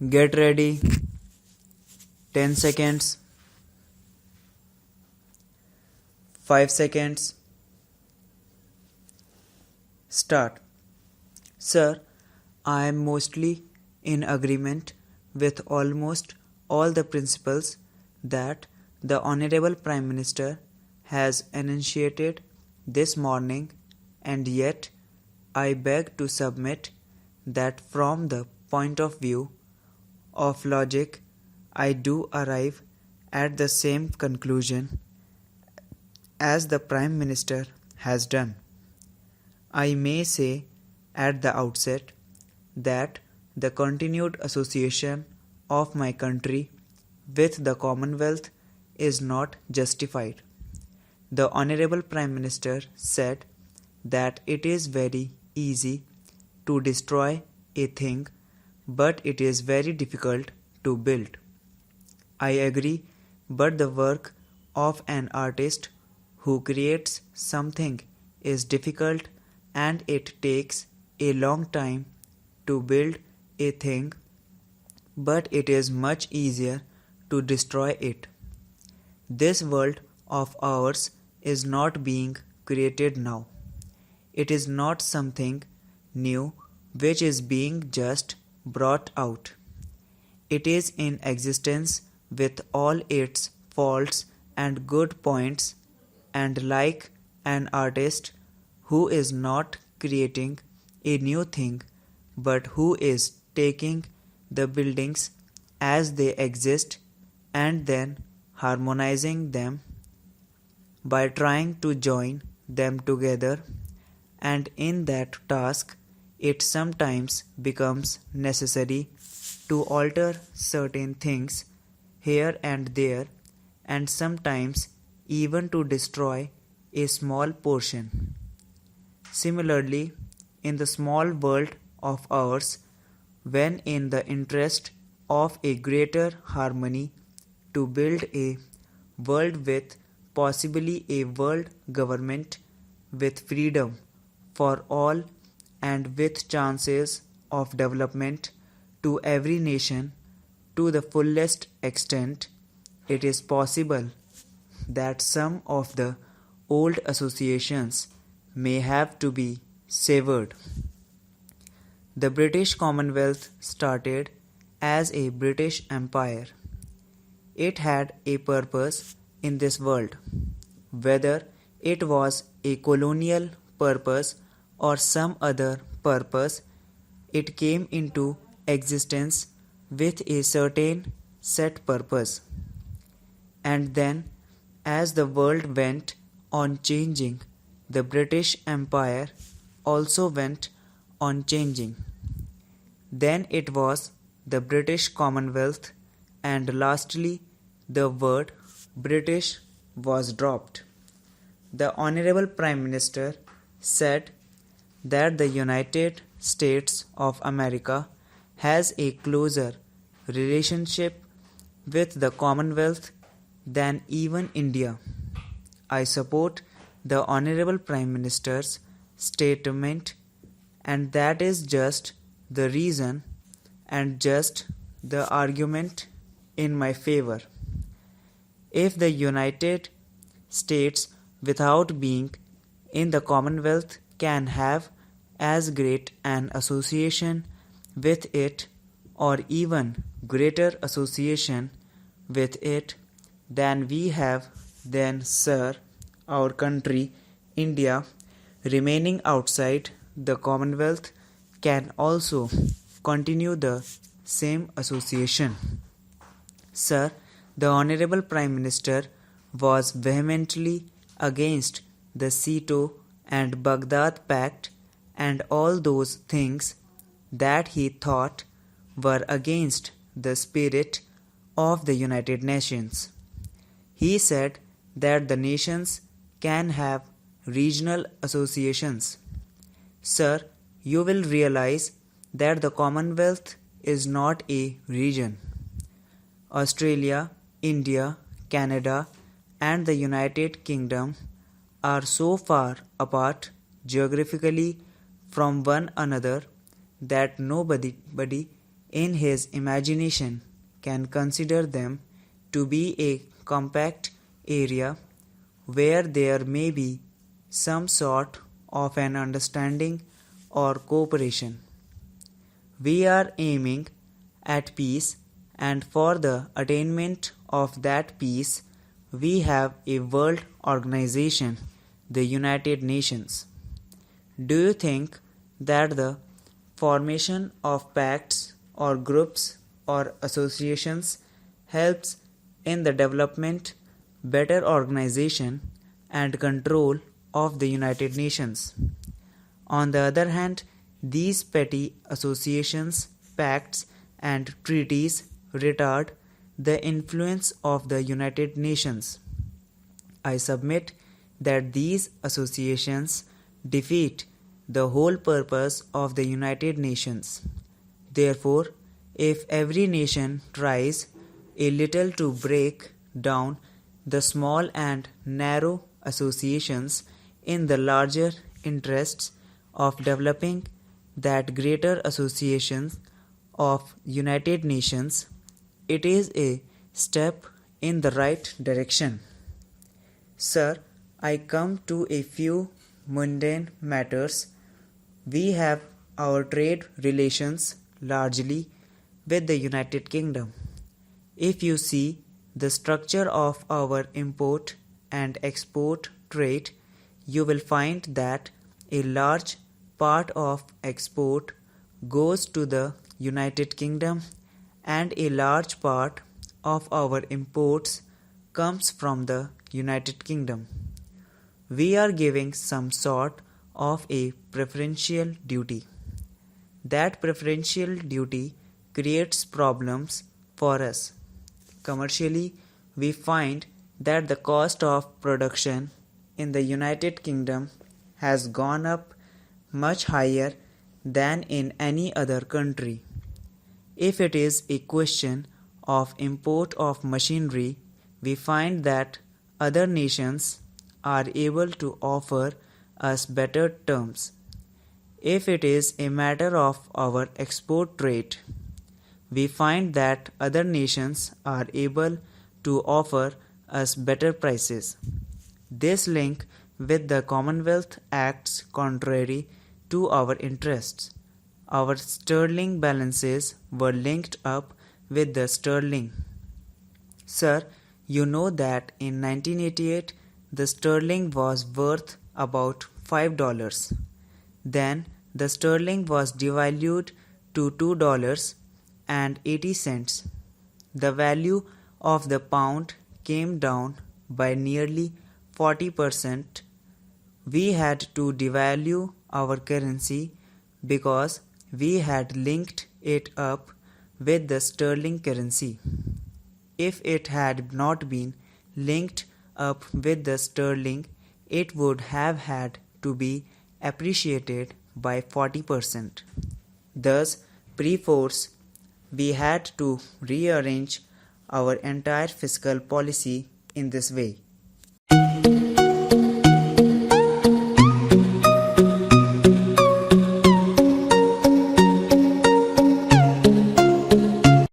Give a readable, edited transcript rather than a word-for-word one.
Get ready. 10 seconds. 5 seconds. Start. Sir, I am mostly in agreement with almost all the principles that the Honorable Prime Minister has enunciated this morning, and yet I beg to submit that from the point of view of logic, I do arrive at the same conclusion as the Prime Minister has done. I may say at the outset that the continued association of my country with the Commonwealth is not justified. The Honorable Prime Minister said that it is very easy to destroy a thing, but it is very difficult to build. I agree, but the work of an artist who creates something is difficult, and it takes a long time to build a thing, but it is much easier to destroy it. This world of ours is not being created now. It is not something new which is being just brought out. It is in existence with all its faults and good points, and like an artist who is not creating a new thing but who is taking the buildings as they exist and then harmonizing them by trying to join them together, and in that task it sometimes becomes necessary to alter certain things here and there, and sometimes even to destroy a small portion. Similarly, in the small world of ours, when in the interest of a greater harmony to build a world with possibly a world government with freedom for all and with chances of development to every nation to the fullest extent, it is possible that some of the old associations may have to be severed. The British Commonwealth started as a British Empire. It had a purpose in this world, whether it was a colonial purpose or some other purpose. It came into existence with a certain set purpose. And then, as the world went on changing, the British Empire also went on changing. Then it was the British Commonwealth, and lastly the word British was dropped. The Honorable Prime Minister said that the United States of America has a closer relationship with the Commonwealth than even India. I support the Honorable Prime Minister's statement, and that is just the reason and just the argument in my favor. If the United States, without being in the Commonwealth, can have as great an association with it, or even greater association with it, than we have, then, sir, our country, India, remaining outside the Commonwealth, can also continue the same association. Sir, the Honorable Prime Minister was vehemently against the Sito and Baghdad Pact and all those things that he thought were against the spirit of the United Nations. He said that the nations can have regional associations. Sir, you will realize that the Commonwealth is not a region. Australia, India, Canada, and the United Kingdom are so far apart geographically from one another that nobody in his imagination can consider them to be a compact area where there may be some sort of an understanding or cooperation. We are aiming at peace, and for the attainment of that peace, we have a world organization, the United Nations. Do you think that the formation of pacts or groups or associations helps in the development, better organization, and control of the United Nations? On the other hand, these petty associations, pacts, and treaties retard the influence of the United Nations. I submit that these associations defeat the whole purpose of the United Nations. Therefore, if every nation tries a little to break down the small and narrow associations in the larger interests of developing that greater association of United Nations, it is a step in the right direction. Sir, I come to a few mundane matters. We have our trade relations largely with the United Kingdom. If you see the structure of our import and export trade, you will find that a large part of export goes to the United Kingdom and a large part of our imports comes from the United Kingdom. We are giving some sort of a preferential duty. That preferential duty creates problems for us. Commercially, we find that the cost of production in the United Kingdom has gone up much higher than in any other country. If it is a question of import of machinery, we find that other nations are able to offer us better terms. If it is a matter of our export trade, we find that other nations are able to offer us better prices. This link with the Commonwealth acts contrary to our interests. Our sterling balances were linked up with the sterling. Sir, you know that in 1988 the sterling was worth about $5. Then the sterling was devalued to $2.80. The value of the pound came down by nearly 40%. We had to devalue our currency because we had linked it up with the sterling currency. If it had not been linked up with the sterling, it would have had to be appreciated by 40%. Thus, perforce, we had to rearrange our entire fiscal policy in this way.